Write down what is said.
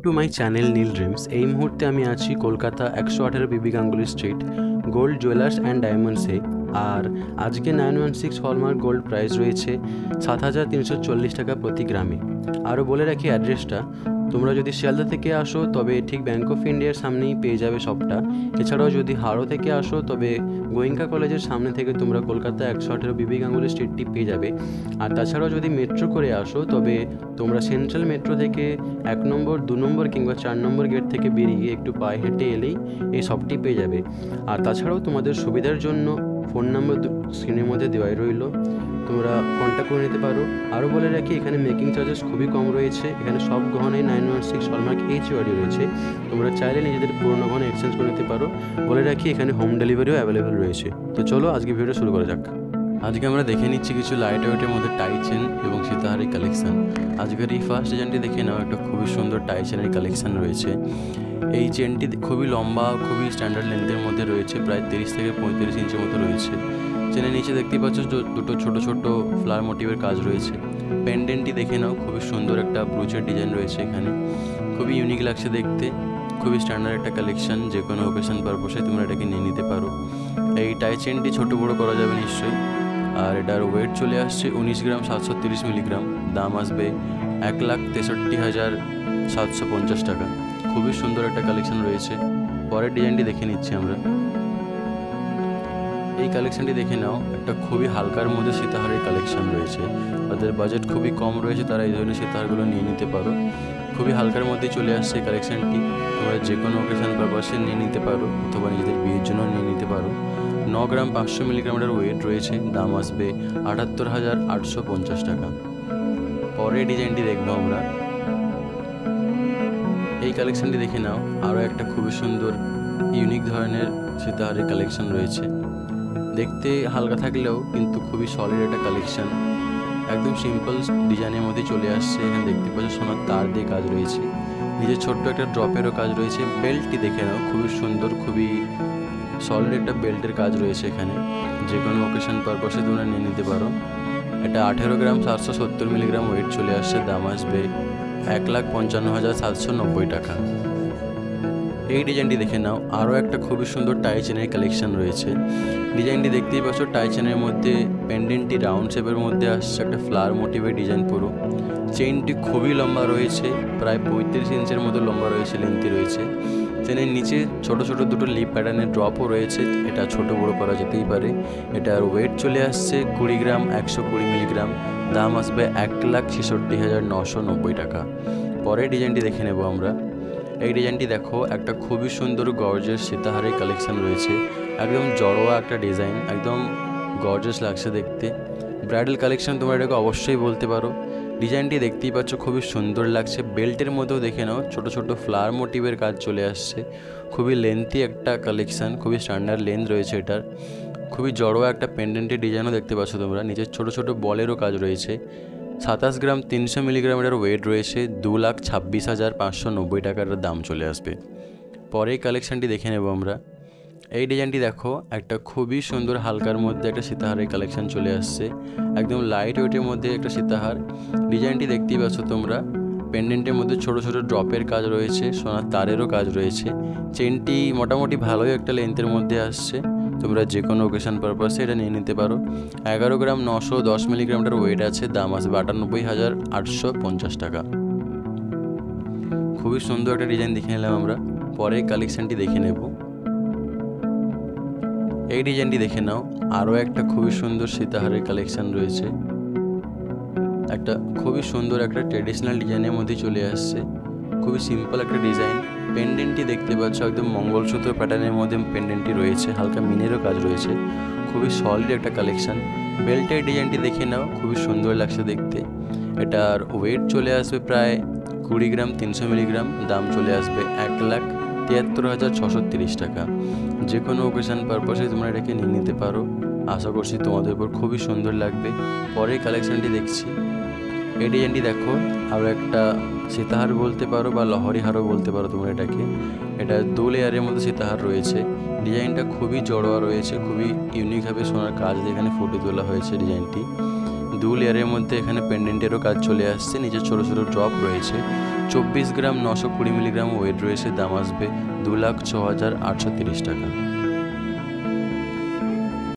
Two my channel Neel dreams. এই মুহূর্তে আমি আছি Kolkata 118 BB Ganguly street gold jewellers and ডায়মন্ডসে। আর আজকে 916 হলমার্ক গোল্ড প্রাইস রয়েছে 7,340 টাকা প্রতি গ্রামে। আরও বলে রাখি অ্যাড্রেসটা, তোমরা যদি শিয়ালদা থেকে আসো তবে ঠিক ব্যাঙ্ক অফ ইন্ডিয়ার সামনেই পেয়ে যাবে সবটা। এছাড়াও যদি হাওড়া থেকে আসো তবে গোয়েঙ্কা কলেজের সামনে থেকে তোমরা কলকাতা 118 বিবি গাঙ্গুলি স্ট্রিটটি পেয়ে যাবে। আর তাছাড়াও যদি মেট্রো করে আসো তবে তোমরা সেন্ট্রাল মেট্রো থেকে 1 নম্বর 2 নম্বর কিংবা 4 নম্বর গেট থেকে বেরিয়ে একটু পায়ে হেঁটে এলেই এই সবটি পেয়ে যাবে। আর তাছাড়াও তোমাদের সুবিধার জন্য ফোন নাম্বার স্ক্রিনের মধ্যে দেওয়াই রইল, তোমরা কন্ট্যাক্ট করে নিতে পারো। আরও বলে রাখি এখানে মেকিং চার্জেস খুবই কম রয়েছে। এখানে সব গহনায় 916 হলমার্ক এইচইউআরডি রয়েছে। তোমরা চাইলে নিজেদের পুরোনো গহনা এক্সচেঞ্জ করে নিতে পারো। বলে রাখি এখানে হোম ডেলিভারিও অ্যাভেলেবেল রয়েছে। তো চলো আজকে ভিডিও শুরু করা যাক। আজকে আমরা দেখে নিচ্ছি কিছু লাইট ওয়েটের মধ্যে টাই চেন এবং সীতাহারি কালেকশান। আজকের এই ফার্স্ট ডিজাইনটি দেখে নাও, একটা খুবই সুন্দর টাই চেনের কালেকশান রয়েছে। এই চেনটি খুবই লম্বা, খুবই স্ট্যান্ডার্ড লেন্থের মধ্যে রয়েছে, প্রায় 30 থেকে 35 ইঞ্চের মতো রয়েছে। চেনের নিচে দেখতে পাচ্ছ দুটো ছোট ছোট ফ্লাওয়ার মোটিভের কাজ রয়েছে। পেন্ডেন্টটি দেখে নাও, খুবই সুন্দর একটা ব্রুচের ডিজাইন রয়েছে এখানে, খুবই ইউনিক লাগছে দেখতে। খুবই স্ট্যান্ডার্ড একটা কালেকশান, যে কোনো ওকেশন পারপসে তোমরা এটাকে নিয়ে নিতে পারো। এই টাই চেনটি ছোটো বড়ো করা যাবে নিশ্চয়ই। আর এটার ওয়েট চলে আসছে 19 গ্রাম 730 মিলিগ্রাম। দাম আসবে 1,63,750 টাকা। খুবই সুন্দর একটা কালেকশন রয়েছে। পরের ডিজাইনটি দেখে নিচ্ছি আমরা। এই কালেকশানটি দেখে নাও, একটা খুবই হালকার মধ্যে সীতাহারের কালেকশান রয়েছে। তাদের বাজেট খুবই কম রয়েছে, তারা এই ধরনের সীতাহারগুলো নিয়ে নিতে পারো। খুবই হালকার মধ্যেই চলে আসছে এই কালেকশানটি। তোমরা যে কোনো ওকেশন পারপাসে নিয়ে নিতে পারো অথবা নিজেদের বিয়ের জন্য নিয়ে নিতে পারো। 9 গ্রাম 500 মিলিগ্রামের ওয়েট রয়েছে। দাম আসবে 78,850 টাকা। পরের ডিজাইনটি দেখবো আমরা। এই কালেকশানটি দেখে নাও, আরও একটা খুবই সুন্দর ইউনিক ধরনের সীতাহারের কালেকশান রয়েছে। দেখতে হালকা থাকলেও কিন্তু খুবই সলিড একটা কালেকশান। একদম সিম্পল ডিজাইনের মধ্যে চলে আসছে। এখানে দেখতে পাচ্ছ সোনার তার দিয়ে কাজ রয়েছে, নিজের ছোট্ট একটা ড্রপেরও কাজ রয়েছে। বেল্টটি দেখে নাও, খুবই সুন্দর, খুবই সলিড একটা বেল্টের কাজ রয়েছে এখানে। যে কোনো ওকেশন পারপাসে তোমরা নিয়ে নিতে পারো। এটা 18 গ্রাম 770 মিলিগ্রাম ওয়েট চলে আসছে। দাম আসবে 1,55,790 টাকা। এই ডিজাইনটি দেখে নাও, আরও একটা খুবই সুন্দর টাই চেনের কালেকশান রয়েছে। ডিজাইনটি দেখতেই পাচ্ছ, টাই চেনের মধ্যে পেন্ডেন্টটি রাউন্ড শেপের মধ্যে আসছে, একটা ফ্লাওয়ার মোটিভের ডিজাইন পুরো। চেইনটি খুবই লম্বা রয়েছে, প্রায় 35 ইঞ্চের মতো লম্বা রয়েছে, লেন্থি রয়েছে। চেনের নিচে ছোট ছোট দুটো লিপ প্যাটার্নের ড্রপও রয়েছে। এটা ছোট বড় করা যেতেই পারে। এটার ওয়েট চলে আসছে 20 গ্রাম 120 মিলিগ্রাম। দাম আসবে 1,66,990 টাকা। পরের ডিজাইনটি দেখে নেব আমরা। এই ডিজাইনটি দেখো, একটা খুবই সুন্দর গর্জিয়াস সীতাহারের কালেকশান রয়েছে। একদম জড়োয়া একটা ডিজাইন, একদম গর্জিয়াস লাগছে দেখতে। ব্রাইডাল কালেকশান তোমরা এটাকে অবশ্যই বলতে পারো। ডিজাইনটি দেখতেই পাচ্ছ, খুবই সুন্দর লাগছে। বেল্টের মধ্যেও দেখে নাও, ছোট ছোট ফ্লাওয়ার মোটিভের কাজ চলে আসছে। খুবই লেন্থি একটা কালেকশান, খুবই স্ট্যান্ডার্ড লেন্থ রয়েছে এটার। খুবই জড়োয়া একটা পেন্ডেন্টের ডিজাইনও দেখতে পাচ্ছ তোমরা। নিচের ছোট ছোট বলেরও কাজ রয়েছে। 27 গ্রাম 300 মিলিগ্রামের ওয়েট রয়েছে। 2,26,590 টাকার দাম চলে আসবে। পরে এই কালেকশানটি দেখে নেব আমরা। এই ডিজাইনটি দেখো, একটা খুবই সুন্দর হালকার মধ্যে একটা সীতাহারের কালেকশান চলে আসছে। একদম লাইট ওয়েটের মধ্যে একটা সীতাহার। ডিজাইনটি দেখতেই পাচ্ছ তোমরা। পেন্ডেন্টের মধ্যে ছোট ছোট ড্রপের কাজ রয়েছে, সোনার তারেরও কাজ রয়েছে। চেনটি মোটামুটি ভালোই একটা লেন্থের মধ্যে আসছে। তোমরা যে কোনো ওকেশন পারপাসে এটা নিয়ে নিতে পারো। 11 গ্রাম 910 মিলিগ্রামের ওয়েট আছে। দাম আসবে 98,850 টাকা। খুবই সুন্দর একটা ডিজাইন দেখে নিলাম আমরা। পরে কালেকশানটি দেখে নেব। এই ডিজাইনটি দেখে নাও, আরও একটা খুবই সুন্দর সীতাহারের কালেকশান রয়েছে। একটা খুবই সুন্দর একটা ট্রেডিশনাল ডিজাইনের মধ্যে চলে আসছে। খুবই সিম্পল একটা ডিজাইন। পেন্ডেন্টটি দেখতে পাচ্ছ, একদম মঙ্গলসূত্র প্যাটার্নের মধ্যে পেন্ডেন্টটি রয়েছে, হালকা মিনেরও কাজ রয়েছে। খুবই সলিড একটা কালেকশান। বেল্টের ডিজাইনটি দেখে নাও, খুবই সুন্দর লাগছে দেখতে। এটার ওয়েট চলে আসবে প্রায় 20 গ্রাম 300 মিলিগ্রাম। দাম চলে আসবে 1,73,630 টাকা। যে কোনো ওকেশন পারপাসে তোমরা এটাকে নিয়ে নিতে পারো। আশা করছি তোমাদের উপর খুবই সুন্দর লাগবে। পরে কালেকশানটি দেখছি। এই ডিজাইনটি দেখো, আরও একটা সীতাহার বলতে পারো বা লহরি হারও বলতে পারো তোমরা এটাকে। এটা 2 লেয়ারের মধ্যে সীতাহার রয়েছে। ডিজাইনটা খুবই জড়োয়া রয়েছে, খুবই ইউনিকভাবে সোনার কাজ এখানে ফুটে তোলা হয়েছে ডিজাইনটি। দু লেয়ারের মধ্যে এখানে পেন্ডেন্টেরও কাজ চলে আসছে, নিচে ছোটো ছোটো ড্রপ রয়েছে। 24 গ্রাম 920 মিলিগ্রাম ওয়েট রয়েছে। দাম আসবে 2,06,830 টাকা।